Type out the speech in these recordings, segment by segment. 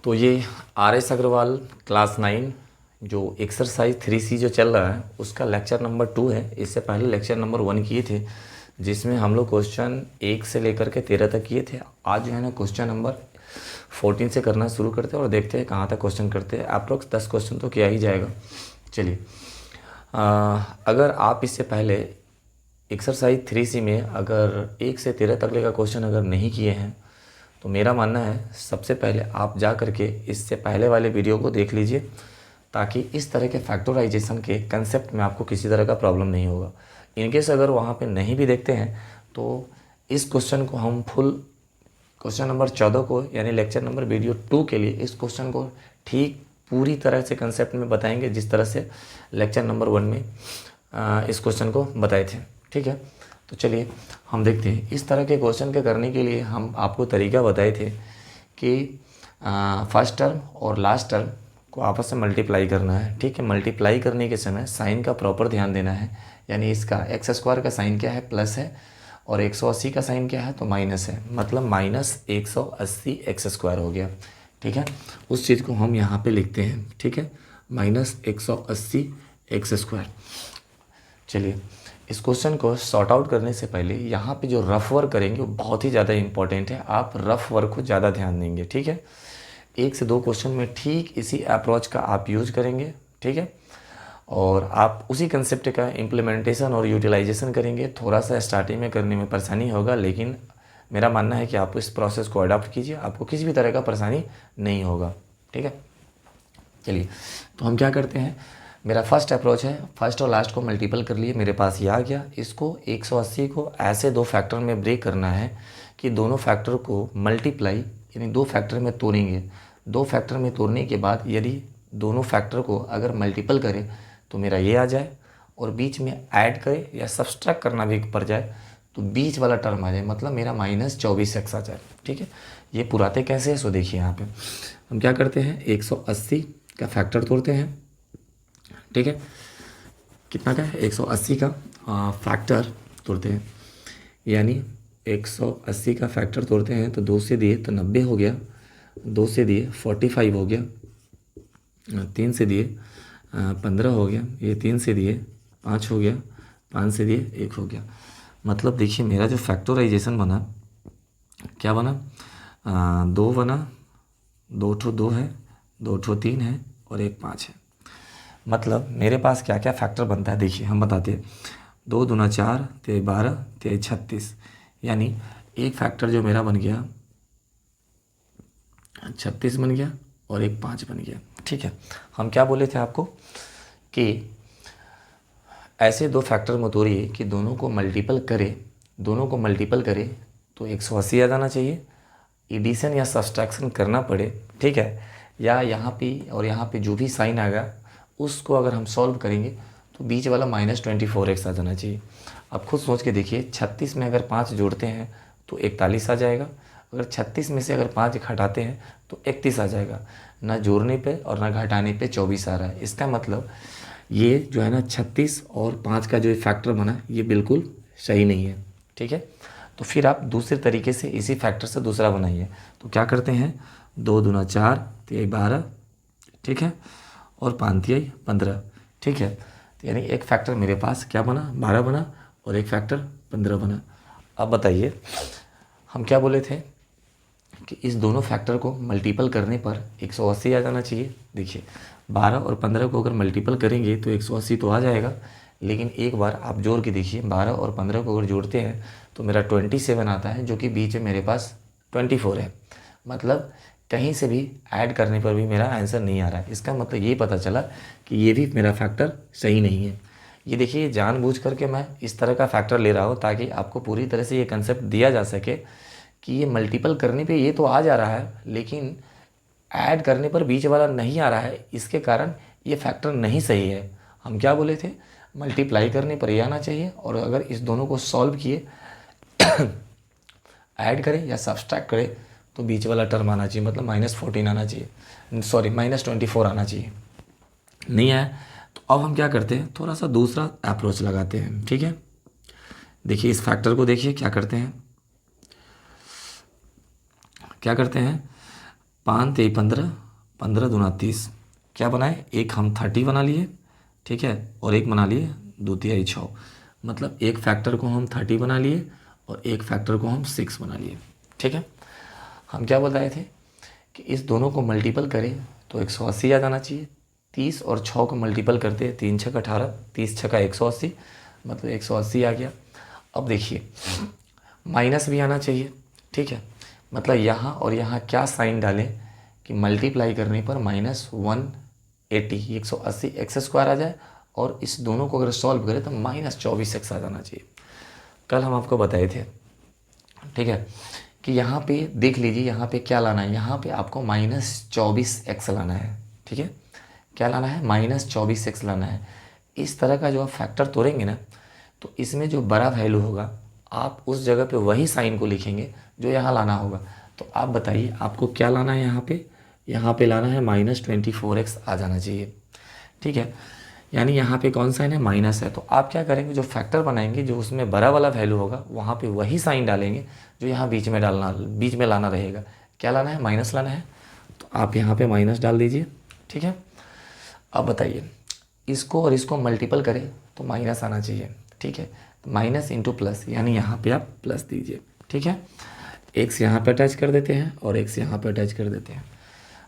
तो ये RS. Agarwal class 9 जो एक्सरसाइज 3C जो चल रहा है उसका लेक्चर नंबर 2 है। इससे पहले लेक्चर नंबर 1 किए थे जिसमें हम लोग क्वेश्चन 1 से लेकर के 13 तक किए थे। आज जो है ना क्वेश्चन नंबर 14 से करना शुरू करते हैं और देखते हैं कहाँ तक क्वेश्चन करते हैं। अप्रोक्स 10 क्वेश्चन तो किया ही जाएगा। चलिए, अगर आप इससे पहले एक्सरसाइज 3C में अगर 1 से 13 तक का क्वेश्चन अगर नहीं किए हैं तो मेरा मानना है सबसे पहले आप जा करके इससे पहले वाले वीडियो को देख लीजिए, ताकि इस तरह के फैक्टराइजेशन के कंसेप्ट में आपको किसी तरह का प्रॉब्लम नहीं होगा। इनकेस अगर वहाँ पे नहीं भी देखते हैं तो इस क्वेश्चन को हम फुल क्वेश्चन नंबर 14 को यानी लेक्चर नंबर वीडियो 2 के लिए इस क्वेश्चन को ठीक पूरी तरह से कंसेप्ट में बताएंगे जिस तरह से लेक्चर नंबर 1 में इस क्वेश्चन को बताए थे। ठीक है, तो चलिए हम देखते हैं। इस तरह के क्वेश्चन के करने के लिए हम आपको तरीका बताए थे कि फर्स्ट टर्म और लास्ट टर्म को आपस में मल्टीप्लाई करना है। ठीक है, मल्टीप्लाई करने के समय साइन का प्रॉपर ध्यान देना है। यानी इसका x² का साइन क्या है, प्लस है, और 180 का साइन क्या है तो माइनस है, मतलब -180 x² हो गया। ठीक है, उस चीज़ को हम यहाँ पे लिखते हैं। ठीक है, -180 x²। चलिए, इस क्वेश्चन को सॉर्ट आउट करने से पहले यहाँ पे जो रफ वर्क करेंगे वो बहुत ही ज़्यादा इंपॉर्टेंट है। आप रफ वर्क को ज़्यादा ध्यान देंगे। ठीक है, 1 से 2 क्वेश्चन में ठीक इसी अप्रोच का आप यूज करेंगे। ठीक है, और आप उसी कंसेप्ट का इम्प्लीमेंटेशन और यूटिलाइजेशन करेंगे। थोड़ा सा स्टार्टिंग में करने में परेशानी होगा, लेकिन मेरा मानना है कि आप इस प्रोसेस को अडॉप्ट कीजिए, आपको किसी भी तरह का परेशानी नहीं होगा। ठीक है, चलिए तो हम क्या करते हैं। मेरा फर्स्ट अप्रोच है, फर्स्ट और लास्ट को मल्टीपल कर लिए, मेरे पास ये आ गया। इसको 180 को ऐसे 2 फैक्टर में ब्रेक करना है कि दोनों फैक्टर को मल्टीप्लाई यानी 2 फैक्टर में तोड़ेंगे। 2 फैक्टर में तोड़ने के बाद यदि दोनों फैक्टर को अगर मल्टीपल करें तो मेरा ये आ जाए, और बीच में ऐड करे या सब्सट्रैक्ट करना भी पड़ जाए तो बीच वाला टर्म आ जाए, मतलब मेरा -24x आ जाए। ठीक है, ये पुराते कैसे है सो देखिए। यहाँ पे हम क्या करते हैं, 180 का फैक्टर तोड़ते हैं। ठीक है, कितना का है, 180 का फैक्टर तोड़ते हैं, यानी 180 का फैक्टर तोड़ते हैं तो 2 से दिए तो 90 हो गया, 2 से दिए 45 हो गया, 3 से दिए 15 हो गया, ये 3 से दिए 5 हो गया, 5 से दिए 1 हो गया। मतलब देखिए मेरा जो फैक्टराइजेशन बना क्या बना, 2 बना, 2 ठो 2 है, 2 ठो 3 है और 1 5 है। मतलब मेरे पास क्या क्या फैक्टर बनता है देखिए हम बताते हैं। 2 दूना 4, 3 12, 3 36, यानी एक फैक्टर जो मेरा बन गया 36 बन गया और 1 5 बन गया। ठीक है, हम क्या बोले थे आपको कि ऐसे 2 फैक्टर में तोड़िए कि दोनों को मल्टीपल करे तो 180 आ जाना चाहिए। एडिशन या सब्सट्रैक्शन करना पड़े, ठीक है, या यहाँ पे और यहाँ पे जो भी साइन आएगा उसको अगर हम सॉल्व करेंगे तो बीच वाला -24x आ जाना चाहिए। अब खुद सोच के देखिए, 36 में अगर 5 जोड़ते हैं तो 41 आ जाएगा, अगर 36 में से अगर 5 घटाते हैं तो 31 आ जाएगा। ना जोड़ने पे और ना घटाने पे 24 आ रहा है। इसका मतलब ये जो है ना 36 और 5 का जो फैक्टर बना ये बिल्कुल सही नहीं है। ठीक है, तो फिर आप दूसरे तरीके से इसी फैक्टर से दूसरा बनाइए। तो क्या करते हैं, 2 दूना 4, 3 12, ठीक है, और 5 3 15। ठीक है, तो यानी एक फैक्टर मेरे पास क्या बना, 12 बना, और एक फैक्टर 15 बना। अब बताइए हम क्या बोले थे कि इस दोनों फैक्टर को मल्टीपल करने पर 180 आ जाना चाहिए। देखिए 12 और 15 को अगर मल्टीपल करेंगे तो 180 तो आ जाएगा, लेकिन एक बार आप जोड़ के देखिए, 12 और 15 को अगर जोड़ते हैं तो मेरा 27 आता है, जो कि बीच में मेरे पास 24 है। मतलब कहीं से भी ऐड करने पर भी मेरा आंसर नहीं आ रहा है। इसका मतलब ये पता चला कि ये भी मेरा फैक्टर सही नहीं है। ये देखिए जानबूझ करके मैं इस तरह का फैक्टर ले रहा हूँ ताकि आपको पूरी तरह से ये कंसेप्ट दिया जा सके कि ये मल्टीपल करने पे ये तो आ जा रहा है, लेकिन ऐड करने पर बीच वाला नहीं आ रहा है, इसके कारण ये फैक्टर नहीं सही है। हम क्या बोले थे, मल्टीप्लाई करने पर ये आना चाहिए, और अगर इस दोनों को सॉल्व किए ऐड करें या सब्सट्रैक्ट करें तो बीच वाला टर्म आना चाहिए, मतलब -14 आना चाहिए, सॉरी -24 आना चाहिए। नहीं आया तो अब हम क्या करते हैं, थोड़ा सा दूसरा अप्रोच लगाते हैं। ठीक है, देखिए इस फैक्टर को देखिए क्या करते हैं, 5 ते 15, 15 दूना 30, क्या बनाए, एक हम 30 बना लिए, ठीक है, और एक बना लिए 2 तिहाई 6, मतलब एक फैक्टर को हम 30 बना लिए और एक फैक्टर को हम 6 बना लिए, ठीक है। हम क्या बताए थे कि इस दोनों को मल्टीपल करें तो 180 आ जाना चाहिए। 30 और 6 को मल्टीपल करते हैं, 3 छक 18, 30 छका 180, मतलब 180 आ गया। अब देखिए माइनस भी आना चाहिए, ठीक है, मतलब यहाँ और यहाँ क्या साइन डालें कि मल्टीप्लाई करने पर -180, 180 एक्स स्क्वायर आ जाए, और इस दोनों को अगर सॉल्व करें तो -24x आ जाना चाहिए। कल हम आपको बताए थे, ठीक है, कि यहाँ पे देख लीजिए, यहाँ पे क्या लाना है, यहाँ पे आपको -24x लाना है, ठीक है, क्या लाना है, -24x लाना है। इस तरह का जो आप फैक्टर तोड़ेंगे ना, तो इसमें जो बड़ा वैल्यू होगा आप उस जगह पे वही साइन को लिखेंगे जो यहाँ लाना होगा। तो आप बताइए आपको क्या लाना है, यहाँ पे लाना है -24x आ जाना चाहिए, ठीक है। यानी यहाँ पे कौन साइन है, माइनस है, तो आप क्या करेंगे, जो फैक्टर बनाएंगे जो उसमें बड़ा वाला वैल्यू होगा वहाँ पे वही साइन डालेंगे जो यहाँ बीच में लाना रहेगा। क्या लाना है, माइनस लाना है, तो आप यहाँ पे माइनस डाल दीजिए, ठीक है। अब बताइए इसको और इसको मल्टीपल करें तो माइनस आना चाहिए, ठीक है, माइनस इंटू प्लस, यानी यहाँ पे आप प्लस दीजिए, ठीक है। एक्स यहाँ पे अटैच कर देते हैं और एक्स यहाँ पे अटैच कर देते हैं।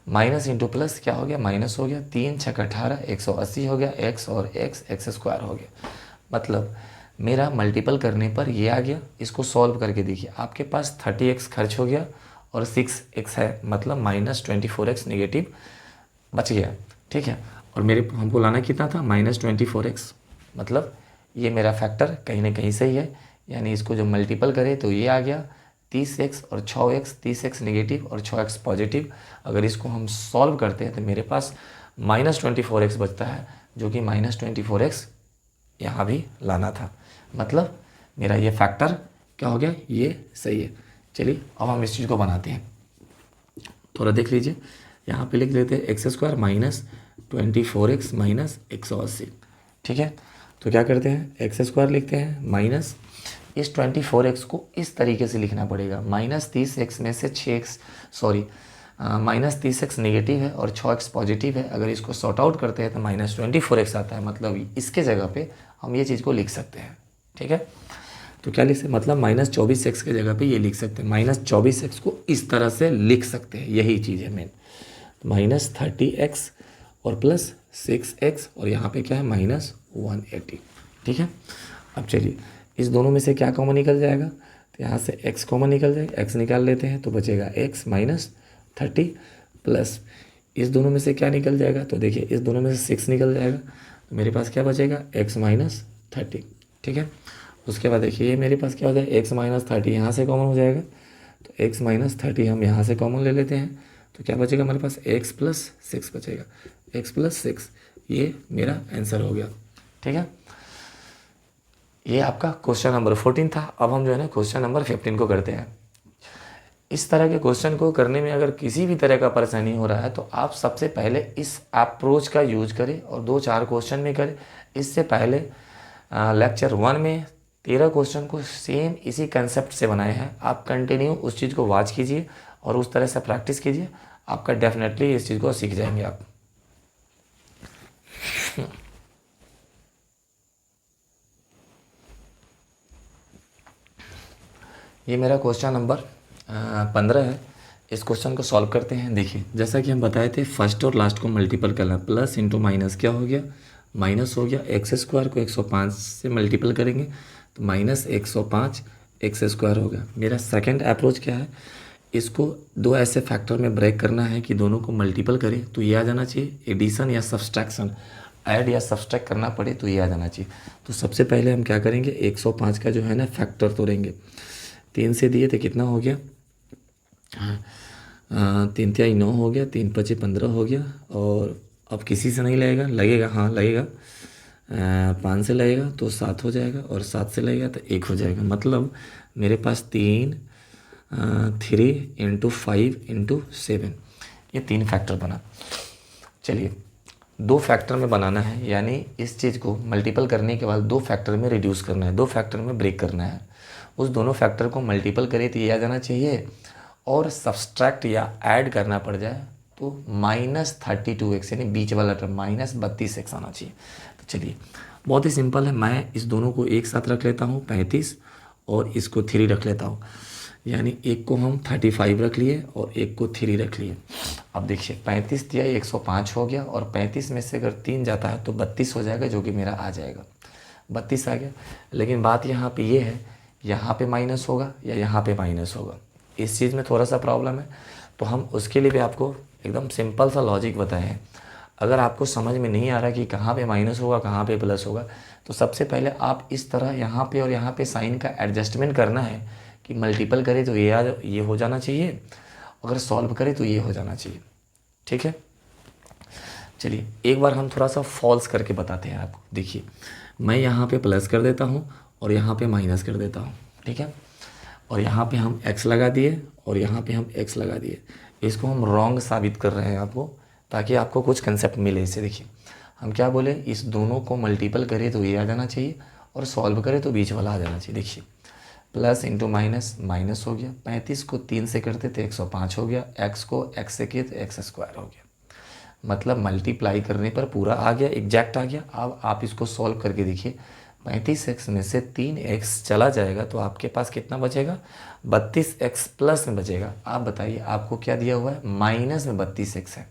माइनस इंटू प्लस क्या हो गया, माइनस हो गया, 3 छक 18, 180 हो गया, एक्स और एक्स स्क्वायर हो गया। मतलब मेरा मल्टीपल करने पर ये आ गया। इसको सॉल्व करके देखिए, आपके पास 30x खर्च हो गया और 6x है, मतलब -24x नेगेटिव बच गया, ठीक है। और मेरे हमको लाना कितना था, -24x, मतलब ये मेरा फैक्टर कहीं ना कहीं सही है, यानी इसको जो मल्टीपल करे तो ये आ गया 30x और 6x, 30x नेगेटिव और 6x पॉजिटिव। अगर इसको हम सॉल्व करते हैं तो मेरे पास -24x बचता है, जो कि -24x यहाँ भी लाना था, मतलब मेरा ये फैक्टर क्या हो गया, ये सही है। चलिए अब हम इस चीज़ को बनाते हैं, थोड़ा देख लीजिए। यहाँ पे लिख लेते हैं x स्क्वायर -24x माइनस 180, ठीक है। तो क्या करते हैं, एक्स स्क्वायर लिखते हैं माइनस इस 24x को इस तरीके से लिखना पड़ेगा, -30x में से 6x, सॉरी -30x नेगेटिव है और 6x पॉजिटिव है। अगर इसको सॉर्ट आउट करते हैं तो -24x आता है, मतलब इसके जगह पे हम ये चीज़ को लिख सकते हैं, ठीक है। तो क्या लिख सकते, मतलब -24x के जगह पे ये लिख सकते हैं, -24x को इस तरह से लिख सकते हैं, यही चीज़ है मेन। -30x और प्लस 6x और यहाँ पे क्या है -180, ठीक है। अब चलिए इस दोनों में से क्या कॉमन निकल जाएगा, तो यहाँ से x कॉमन निकल जाएगा, x निकाल लेते हैं तो बचेगा x -30 प्लस इस दोनों में से क्या निकल जाएगा, तो देखिए इस दोनों में से 6 निकल जाएगा, तो मेरे पास क्या बचेगा x -30, ठीक है। उसके बाद देखिए ये मेरे पास क्या हो जाएगा, x -30 यहाँ से कॉमन हो जाएगा, तो x -30 हम यहाँ से कॉमन ले लेते हैं, तो क्या बचेगा हमारे पास x + 6 बचेगा, x + 6, ये मेरा आंसर हो गया, ठीक है। ये आपका क्वेश्चन नंबर 14 था। अब हम जो है ना क्वेश्चन नंबर 15 को करते हैं। इस तरह के क्वेश्चन को करने में अगर किसी भी तरह का परेशानी हो रहा है तो आप सबसे पहले इस अप्रोच का यूज करें और 2-4 क्वेश्चन में करें। इससे पहले लेक्चर 1 में 13 क्वेश्चन को सेम इसी कंसेप्ट से बनाए हैं। आप कंटिन्यू उस चीज़ को वॉच कीजिए और उस तरह से प्रैक्टिस कीजिए, आपका डेफिनेटली इस चीज़ को सीख जाएंगे आप। ये मेरा क्वेश्चन नंबर 15 है। इस क्वेश्चन को सॉल्व करते हैं। देखिए जैसा कि हम बताए थे फर्स्ट और लास्ट को मल्टीपल करना, प्लस इंटू माइनस क्या हो गया, माइनस हो गया। एक्स स्क्वायर को 105 से मल्टीपल करेंगे तो -105 एक्स स्क्वायर हो गया। मेरा सेकंड अप्रोच क्या है, इसको दो ऐसे फैक्टर में ब्रेक करना है कि दोनों को मल्टीपल करें तो ये आ जाना चाहिए, एडिशन या सब्सट्रैक्शन, ऐड या सब्सट्रैक्ट करना पड़े तो ये आ जाना चाहिए। तो सबसे पहले हम क्या करेंगे, 105 का जो है ना फैक्टर तोड़ेंगे। 3 से दिए थे कितना हो गया, 3 तिहाई 9 हो गया, 3 पचे 15 हो गया। और अब किसी से नहीं लगेगा, लगेगा हाँ लगेगा, 5 से लगेगा तो 7 हो जाएगा और 7 से लगेगा तो 1 हो जाएगा। मतलब मेरे पास 3 × 5 × 7 ये 3 फैक्टर बना। चलिए 2 फैक्टर में बनाना है, यानी इस चीज़ को मल्टीपल करने के बाद 2 फैक्टर में रिड्यूस करना है, 2 फैक्टर में ब्रेक करना है। उस दोनों फैक्टर को मल्टीपल करें तो ये आ जाना चाहिए और सब्सट्रैक्ट या ऐड करना पड़ जाए तो -32x यानी बीच वाला टर्म -32x आना चाहिए। तो चलिए बहुत ही सिंपल है, मैं इस दोनों को एक साथ रख लेता हूँ 35 और इसको 3 रख लेता हूँ, यानी एक को हम 35 रख लिए और एक को 3 रख लिए। अब देखिए 35 दिया 105 हो गया और 35 में से अगर 3 जाता है तो 32 हो जाएगा, जो कि मेरा आ जाएगा 32 आ गया। लेकिन बात यहाँ पे ये है, यहाँ पे माइनस होगा या यहाँ पे माइनस होगा, इस चीज़ में थोड़ा सा प्रॉब्लम है। तो हम उसके लिए भी आपको एकदम सिंपल सा लॉजिक बताए हैं। अगर आपको समझ में नहीं आ रहा कि कहाँ पे माइनस होगा कहाँ पे प्लस होगा, तो सबसे पहले आप इस तरह यहाँ पे और यहाँ पे साइन का एडजस्टमेंट करना है कि मल्टीपल करे तो ये हो जाना चाहिए, अगर सॉल्व करे तो ये हो जाना चाहिए। ठीक है, चलिए एक बार हम थोड़ा सा फॉल्स करके बताते हैं आपको। देखिए मैं यहाँ पे प्लस कर देता हूँ और यहाँ पे माइनस कर देता हूँ, ठीक है, और यहाँ पे हम x लगा दिए और यहाँ पे हम x लगा दिए। इसको हम रॉन्ग साबित कर रहे हैं आपको, ताकि आपको कुछ कंसेप्ट मिले इससे। देखिए हम क्या बोले, इस दोनों को मल्टीपल करे तो ये आ जाना चाहिए और सॉल्व करे तो बीच वाला आ जाना चाहिए। देखिए प्लस इंटू माइनस, माइनस हो गया, 35 को 3 से करते तो 105 हो गया, x को x से किए तो x स्क्वायर हो गया, मतलब मल्टीप्लाई करने पर पूरा आ गया, एग्जैक्ट आ गया। अब आप इसको सॉल्व करके देखिए, 35x में से 3x चला जाएगा तो आपके पास कितना बचेगा, 32x प्लस में बचेगा। आप बताइए आपको क्या दिया हुआ है, माइनस में 32x है,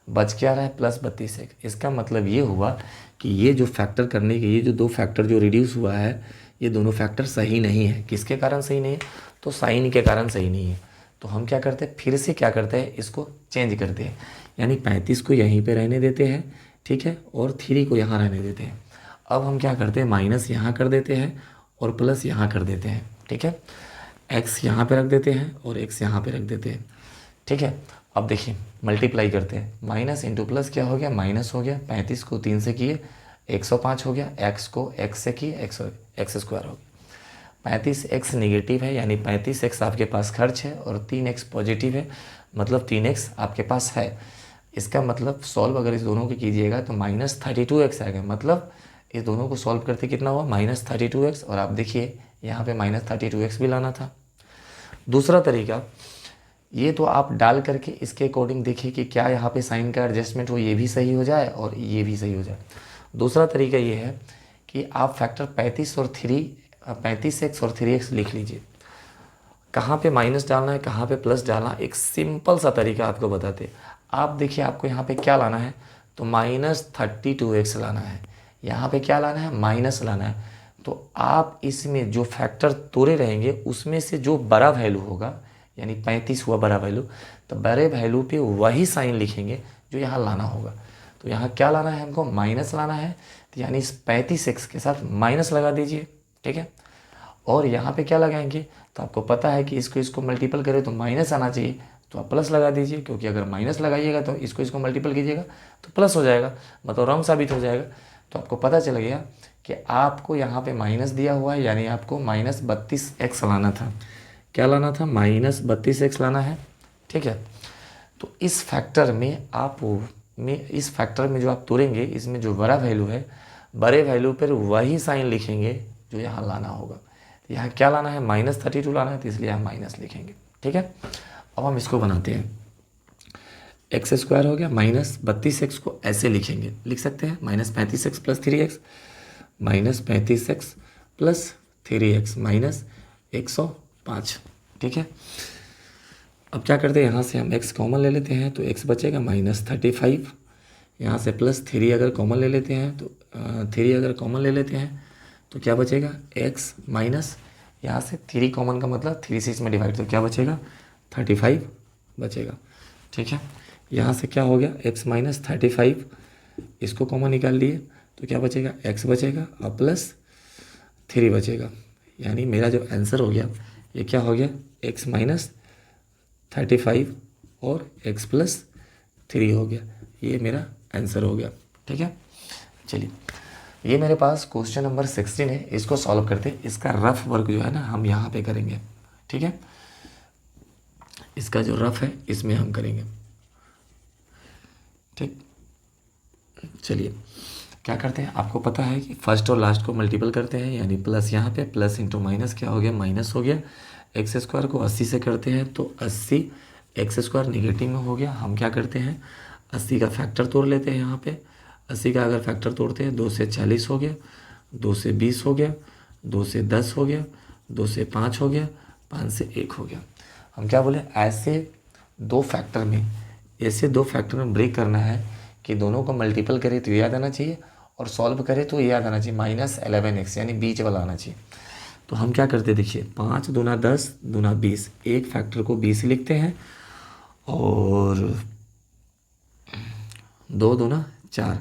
बच क्या रहा है प्लस 32x। इसका मतलब ये हुआ कि ये जो फैक्टर करने के, ये जो दो फैक्टर जो रिड्यूस हुआ है, ये दोनों फैक्टर सही नहीं है। किसके कारण सही नहीं है, तो साइन के कारण सही नहीं है। तो हम क्या करते हैं, फिर से क्या करते हैं, इसको चेंज करते हैं, यानी 35 को यहीं पे रहने देते हैं, ठीक है, और 3 को यहाँ रहने देते हैं। अब हम क्या करते हैं, माइनस यहाँ कर देते हैं और प्लस यहाँ कर देते हैं, ठीक है, x यहाँ पे रख देते हैं और x यहाँ पे रख देते हैं, ठीक है। अब देखिए मल्टीप्लाई करते हैं, माइनस इंटू प्लस क्या हो गया, माइनस हो गया, 35 को 3 से किए 105 हो गया, x को x से किए x स्क्वायर हो गया। 35x नेगेटिव है, यानी 35x आपके पास खर्च है और 3x पॉजिटिव है, मतलब 3x आपके पास है। इसका मतलब सॉल्व अगर इस दोनों को कीजिएगा तो -32x आएगा, मतलब इस दोनों को सॉल्व करते कितना हुआ, -32x। और आप देखिए यहाँ पे -32x भी लाना था। दूसरा तरीका, ये तो आप डाल करके इसके अकॉर्डिंग देखिए कि क्या यहाँ पे साइन का एडजस्टमेंट हो, ये भी सही हो जाए और ये भी सही हो जाए। दूसरा तरीका ये है कि आप फैक्टर 35x और 3x लिख लीजिए। कहाँ पे माइनस डालना है कहाँ पे प्लस डालना, एक सिंपल सा तरीका आपको बताते। आप देखिए आपको यहाँ पे क्या लाना है, तो -32x लाना है, यहाँ पे क्या लाना है, माइनस लाना है। तो आप इसमें जो फैक्टर तोड़े रहेंगे उसमें से जो बड़ा वैल्यू होगा, यानी 35 हुआ बड़ा वैल्यू, तो बड़े वैल्यू पे वही साइन लिखेंगे जो यहाँ लाना होगा। तो यहाँ क्या लाना है, हमको माइनस लाना है, तो यानी इस 35x के साथ माइनस लगा दीजिए, ठीक है। और यहाँ पे क्या लगाएंगे, तो आपको पता है कि इसको मल्टीपल करें तो माइनस आना चाहिए, तो आप प्लस लगा दीजिए, क्योंकि अगर माइनस लगाइएगा तो इसको मल्टीपल कीजिएगा तो प्लस हो जाएगा, मतलब रॉन्ग साबित हो जाएगा। तो आपको पता चल गया कि आपको यहाँ पे माइनस दिया हुआ है, यानी आपको -32x लाना था। क्या लाना था, -32x लाना है, ठीक है। तो इस फैक्टर में जो आप तोड़ेंगे, इसमें जो बड़ा वैल्यू है, बड़े वैल्यू पर वही साइन लिखेंगे जो यहाँ लाना होगा। यहाँ क्या लाना है, -32 लाना है, तो इसलिए हम माइनस लिखेंगे, ठीक है। अब हम इसको बनाते हैं, x स्क्वायर हो गया, -32x को ऐसे लिखेंगे, लिख सकते हैं -35x plus 3x, -35x plus 3x minus 105, ठीक है। अब क्या करते हैं, यहाँ से हम x कॉमन ले लेते हैं तो x बचेगा -35, यहाँ से प्लस 3 अगर कॉमन ले लेते हैं तो 3 अगर कॉमन ले लेते हैं तो क्या बचेगा, x माइनस, यहाँ से 3 कॉमन का मतलब 3 से इसमें डिवाइड, तो क्या बचेगा 35 बचेगा, ठीक है। यहाँ से क्या हो गया, x माइनस 35, इसको कॉमन निकाल लिए तो क्या बचेगा, x बचेगा और प्लस 3 बचेगा, यानी मेरा जो आंसर हो गया ये क्या हो गया, x माइनस 35 और x प्लस 3 हो गया, ये मेरा आंसर हो गया, ठीक है। चलिए ये मेरे पास क्वेश्चन नंबर 16 है, इसको सॉल्व करते हैं। इसका रफ वर्क जो है ना हम यहाँ पे करेंगे, ठीक है, इसका जो रफ है इसमें हम करेंगे, ठीक। चलिए क्या करते हैं, आपको पता है कि फर्स्ट और लास्ट को मल्टीपल करते हैं, यानी प्लस यहाँ पे प्लस इंटू माइनस क्या हो गया, माइनस हो गया, एक्स स्क्वायर को 80 से करते हैं तो 80 एक्स स्क्वायर निगेटिव में हो गया। हम क्या करते हैं 80 का फैक्टर तोड़ लेते हैं। यहाँ पे 80 का अगर फैक्टर तोड़ते हैं 2 से 40 हो गया, 2 से 20 हो गया, 2 से 10 हो गया, 2 से 5 हो गया, 5 से 1 हो गया। हम क्या बोले ऐसे दो फैक्टर में ब्रेक करना है कि दोनों को मल्टीपल करें तो ये याद आना चाहिए और सॉल्व करें तो ये याद आना चाहिए -11x, यानी बीच वाला आना चाहिए। तो हम क्या करते हैं देखिए 5 दूना 10 दूना 20, एक फैक्टर को 20 लिखते हैं और 2 दूना 4,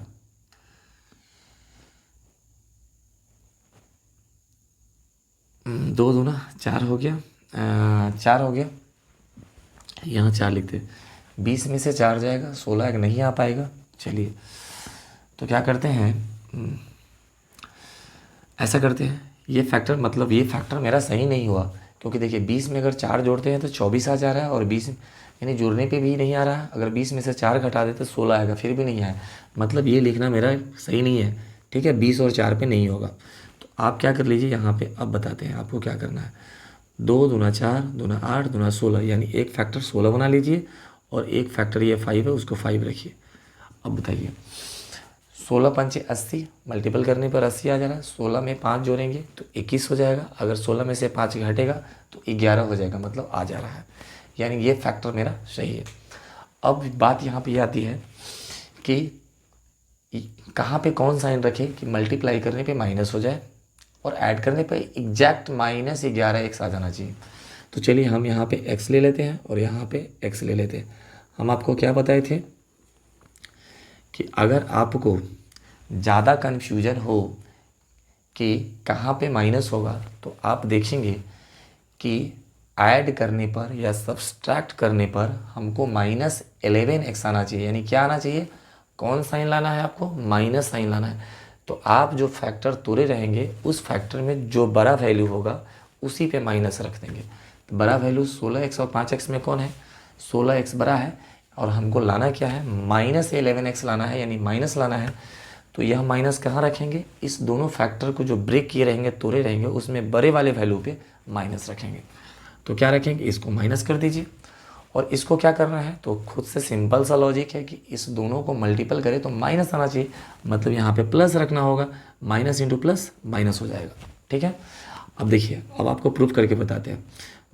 2 दूना 4 हो गया, 4 हो गया, यहाँ 4 लिखते हैं। 20 में से 4 जाएगा, 16 एक नहीं आ पाएगा। चलिए तो क्या करते हैं ऐसा करते हैं, ये फैक्टर मतलब ये फैक्टर मेरा सही नहीं हुआ क्योंकि देखिए 20 में अगर 4 जोड़ते हैं तो 24 आ जा रहा है और 20 यानी जोड़ने पे भी नहीं आ रहा है। अगर 20 में से 4 घटा देते तो 16 आएगा, फिर भी नहीं आया, मतलब ये लिखना मेरा सही नहीं है। ठीक है, 20 और 4 पे नहीं होगा। तो आप क्या कर लीजिए यहाँ पे, अब बताते हैं आपको क्या करना है। 2 दूना 4 दूना 8 दूना 16, यानी एक फैक्टर 16 बना लीजिए और एक फैक्टर ये 5 है उसको 5 रखिए। अब बताइए 16 पंचे 80, मल्टीपल करने पर 80 आ जा रहा है। 16 में 5 जोड़ेंगे तो 21 हो जाएगा। अगर 16 में से 5 घटेगा तो 11 हो जाएगा, मतलब आ जा रहा है, यानी ये फैक्टर मेरा सही है। अब बात यहाँ पे ये आती है कि कहाँ पे कौन साइन रखें कि मल्टीप्लाई करने पे माइनस हो जाए और ऐड करने पे एग्जैक्ट -11x आ जाना चाहिए। तो चलिए हम यहाँ पे x ले लेते हैं और यहाँ पे x ले लेते हैं। हम आपको क्या बताए थे कि अगर आपको ज़्यादा कन्फ्यूजन हो कि कहाँ पे माइनस होगा तो आप देखेंगे कि ऐड करने पर या सब्सट्रैक्ट करने पर हमको -11x आना चाहिए। यानी क्या आना चाहिए, कौन साइन लाना है आपको, माइनस साइन लाना है। तो आप जो फैक्टर तोड़े रहेंगे उस फैक्टर में जो बड़ा वैल्यू होगा उसी पे माइनस रख देंगे। तो बड़ा वैल्यू 16x और 5x में कौन है, 16x बड़ा है और हमको लाना क्या है, -11x लाना है, यानी माइनस लाना है। तो यह माइनस कहाँ रखेंगे, इस दोनों फैक्टर को जो ब्रेक किए रहेंगे तोड़े रहेंगे उसमें बड़े वाले वैल्यू पे माइनस रखेंगे। तो क्या रखेंगे, इसको माइनस कर दीजिए और इसको क्या करना है, तो खुद से सिंपल सा लॉजिक है कि इस दोनों को मल्टीपल करें तो माइनस आना चाहिए, मतलब यहाँ पे प्लस रखना होगा, माइनस इंटू प्लस माइनस हो जाएगा। ठीक है, अब देखिए अब आपको प्रूफ करके बताते हैं।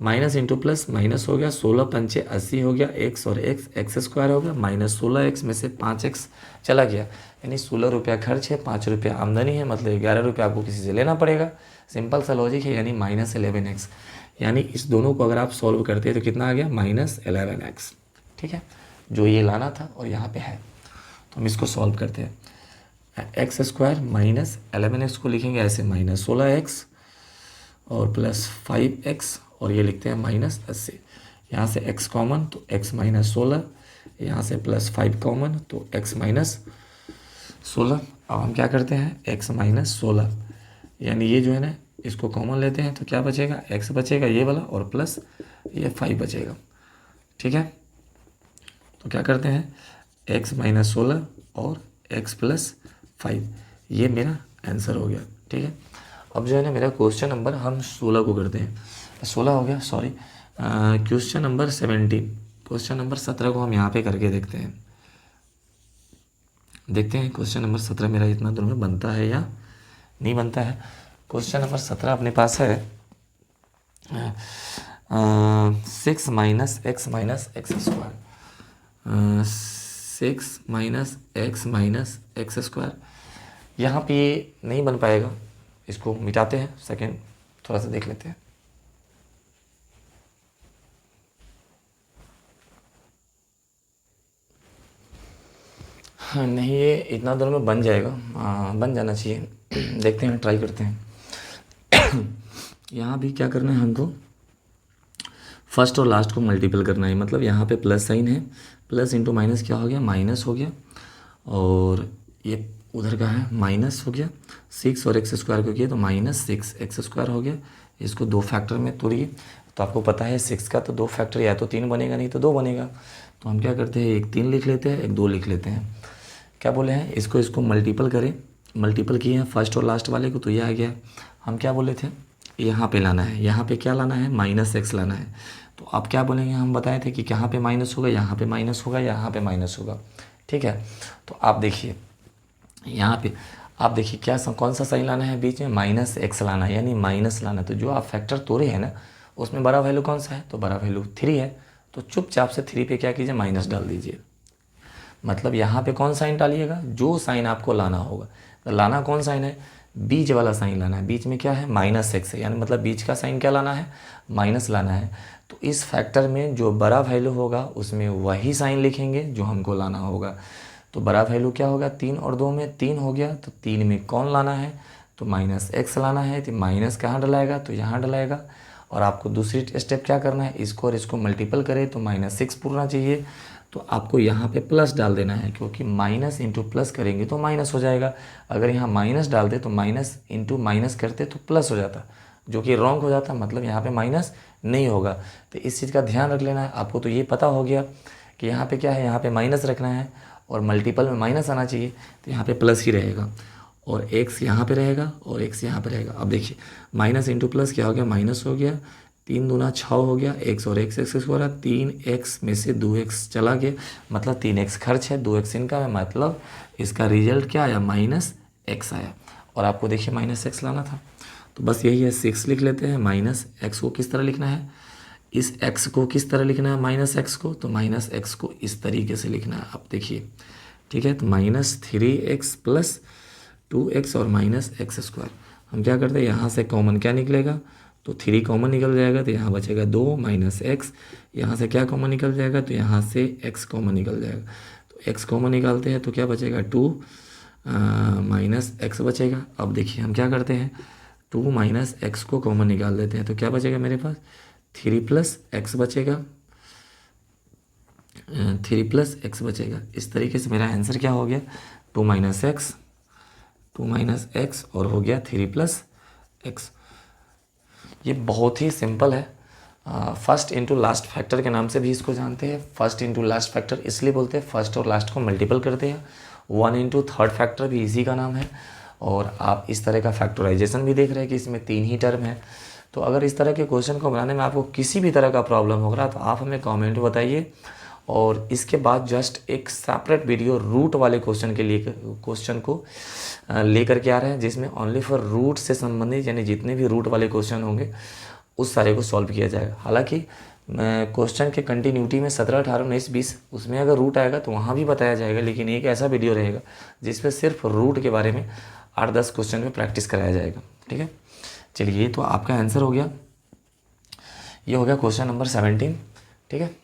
माइनस इंटू प्लस माइनस हो गया, 16 पंचे 80 हो गया, x और x स्क्वायर हो गया, -16x में से 5x चला गया, यानी 16 रुपया खर्च है, 5 रुपया आमदनी है, मतलब 11 रुपया आपको किसी से लेना पड़ेगा। सिंपल सा लॉजिक है, यानी -11x। यानी इस दोनों को अगर आप सॉल्व करते हैं तो कितना आ गया, -11x। ठीक है, जो ये लाना था और यहाँ पे है, तो हम इसको सॉल्व करते हैं। एक्स स्क्वायर -11x को लिखेंगे ऐसे, -16x और +5x और ये लिखते हैं -80। यहाँ से x कॉमन तो x -16, यहाँ से +5 कॉमन तो x -16। अब हम क्या करते हैं, x -16 यानी ये जो है ना इसको कॉमन लेते हैं तो क्या बचेगा, x बचेगा ये वाला और प्लस ये 5 बचेगा। ठीक है, तो क्या करते हैं x -16 और x +5, ये मेरा आंसर हो गया। ठीक है, अब जो है ना मेरा क्वेश्चन नंबर हम 16 को करते हैं, 16 हो गया sorry, question number 17, question number 17 को हम यहाँ पे करके देखते हैं। देखते हैं क्वेश्चन नंबर 17 मेरा इतना दूर में बनता है या नहीं बनता है। क्वेश्चन नंबर 17 अपने पास है 6 - x - x square, 6 - x square. यहाँ पे ये नहीं बन पाएगा, इसको मिटाते हैं, सेकेंड थोड़ा सा देख लेते हैं। हाँ नहीं, ये इतना दूर में बन जाएगा, बन जाना चाहिए। देखते हैं, ट्राई करते हैं। यहाँ भी क्या करना है हमको, फर्स्ट और लास्ट को मल्टीपल करना है, मतलब यहाँ पे प्लस साइन है, प्लस इंटू माइनस क्या हो गया, माइनस हो गया, और ये उधर का है माइनस हो गया। 6 और x स्क्वायर को किया तो -6x स्क्वायर हो गया। इसको दो फैक्टर में तोड़िए तो आपको पता है 6 का तो दो फैक्टर या तो 3 बनेगा नहीं तो 2 बनेगा। तो हम क्या करते हैं, एक 3 लिख लेते हैं, एक 2 लिख लेते हैं। क्या बोले हैं, इसको मल्टीपल करें, मल्टीपल किए हैं फर्स्ट और लास्ट वाले को तो ये आ गया। हम क्या बोले थे, यहाँ पे लाना है, यहाँ पे क्या लाना है, माइनस एक्स लाना है। तो आप क्या बोलेंगे, हम बताए थे कि यहाँ पे माइनस होगा, यहाँ पे माइनस होगा, यहाँ पे माइनस होगा, ठीक है। तो आप देखिए यहाँ पे, आप देखिए क्या कौन सा साइन लाना है बीच में, माइनस एक्स लाना है, यानी माइनस लाना है। तो जो आप फैक्टर तोड़े हैं ना, उसमें बड़ा वैल्यू कौन सा है, तो बड़ा वैल्यू 3 है। तो चुपचाप से 3 पे क्या कीजिए, माइनस डाल दीजिए। मतलब यहाँ पे कौन साइन डालिएगा, जो साइन आपको लाना होगा। तो लाना कौन साइन है, बीच वाला साइन लाना है। बीच में क्या है, माइनस एक्स है, यानी मतलब बीच का साइन क्या लाना है, माइनस लाना है। तो इस फैक्टर में जो बड़ा वैल्यू होगा उसमें वही साइन लिखेंगे जो हमको लाना होगा। तो बड़ा वैल्यू क्या होगा, 3 और 2 में 3 हो गया। तो 3 में कौन लाना है, तो माइनस एक्स लाना है। तो माइनस कहाँ डलाएगा, तो यहाँ डलाएगा। और आपको दूसरी स्टेप क्या करना है, इसको और इसको मल्टीपल करें तो -6 पूरना चाहिए। तो आपको यहाँ पे प्लस डाल देना है, क्योंकि माइनस इंटू प्लस करेंगे तो माइनस हो जाएगा। अगर यहाँ माइनस डालते तो माइनस इंटू माइनस करते तो प्लस हो जाता, जो कि रॉन्ग हो जाता, मतलब यहाँ पे माइनस नहीं होगा। तो इस चीज़ का ध्यान रख लेना है आपको। तो ये पता हो गया कि यहाँ पे क्या है, यहाँ पे माइनस रखना है और मल्टीपल में माइनस आना चाहिए। तो यहाँ पे प्लस ही रहेगा और एक्स यहाँ पे रहेगा और एक्स यहाँ पे रहेगा। अब देखिए माइनस इंटू प्लस क्या हो गया, माइनस हो गया, 3 दूना 6 हो गया, एक्स और एक्स एक्स हो रहा, 3x में से 2x चला गया, मतलब 3x खर्च है, 2x इनका है, मतलब इसका रिजल्ट क्या आया, -x आया। और आपको देखिए -x लाना था, तो बस यही है, 6 लिख लेते हैं। -x को किस तरह लिखना है, इस x को किस तरह लिखना है, -x को, तो -x को इस तरीके से लिखना है। अब देखिए ठीक है, तो -3x + 2x और -x²। हम क्या करते हैं, यहाँ से कॉमन क्या निकलेगा, तो 3 कॉमन निकल जाएगा, तो यहाँ बचेगा 2 -x। यहाँ से क्या कॉमन निकल जाएगा, तो यहाँ से x कॉमन निकल जाएगा। तो x कॉमन निकालते हैं तो क्या बचेगा, 2 -x बचेगा। अब देखिए हम क्या करते हैं, 2 -x को कॉमन निकाल देते हैं, तो क्या बचेगा मेरे पास, 3 + x बचेगा, 3 + x बचेगा। इस तरीके से मेरा आंसर क्या हो गया, 2 -x और हो गया 3 + x। ये बहुत ही सिंपल है। फर्स्ट इंटू लास्ट फैक्टर के नाम से भी इसको जानते हैं। फर्स्ट इंटू लास्ट फैक्टर इसलिए बोलते हैं, फर्स्ट और लास्ट को मल्टीपल करते हैं। 1 इंटू थर्ड फैक्टर भी इसी का नाम है। और आप इस तरह का फैक्टराइजेशन भी देख रहे हैं कि इसमें 3 ही टर्म है। तो अगर इस तरह के क्वेश्चन को बनाने में आपको किसी भी तरह का प्रॉब्लम हो रहा है तो आप हमें कमेंट में बताइए। और इसके बाद जस्ट एक सेपरेट वीडियो रूट वाले क्वेश्चन के लिए, क्वेश्चन को लेकर के आ रहे हैं, जिसमें ओनली फॉर रूट से संबंधित यानी जितने भी रूट वाले क्वेश्चन होंगे उस सारे को सॉल्व किया जाएगा। हालांकि क्वेश्चन के कंटिन्यूटी में 17, 18, 19, 20 उसमें अगर रूट आएगा तो वहाँ भी बताया जाएगा, लेकिन एक ऐसा वीडियो रहेगा जिसमें सिर्फ रूट के बारे में 8-10 क्वेश्चन में प्रैक्टिस कराया जाएगा। ठीक है, चलिए, ये तो आपका आंसर हो गया। ये हो गया क्वेश्चन नंबर 17। ठीक है।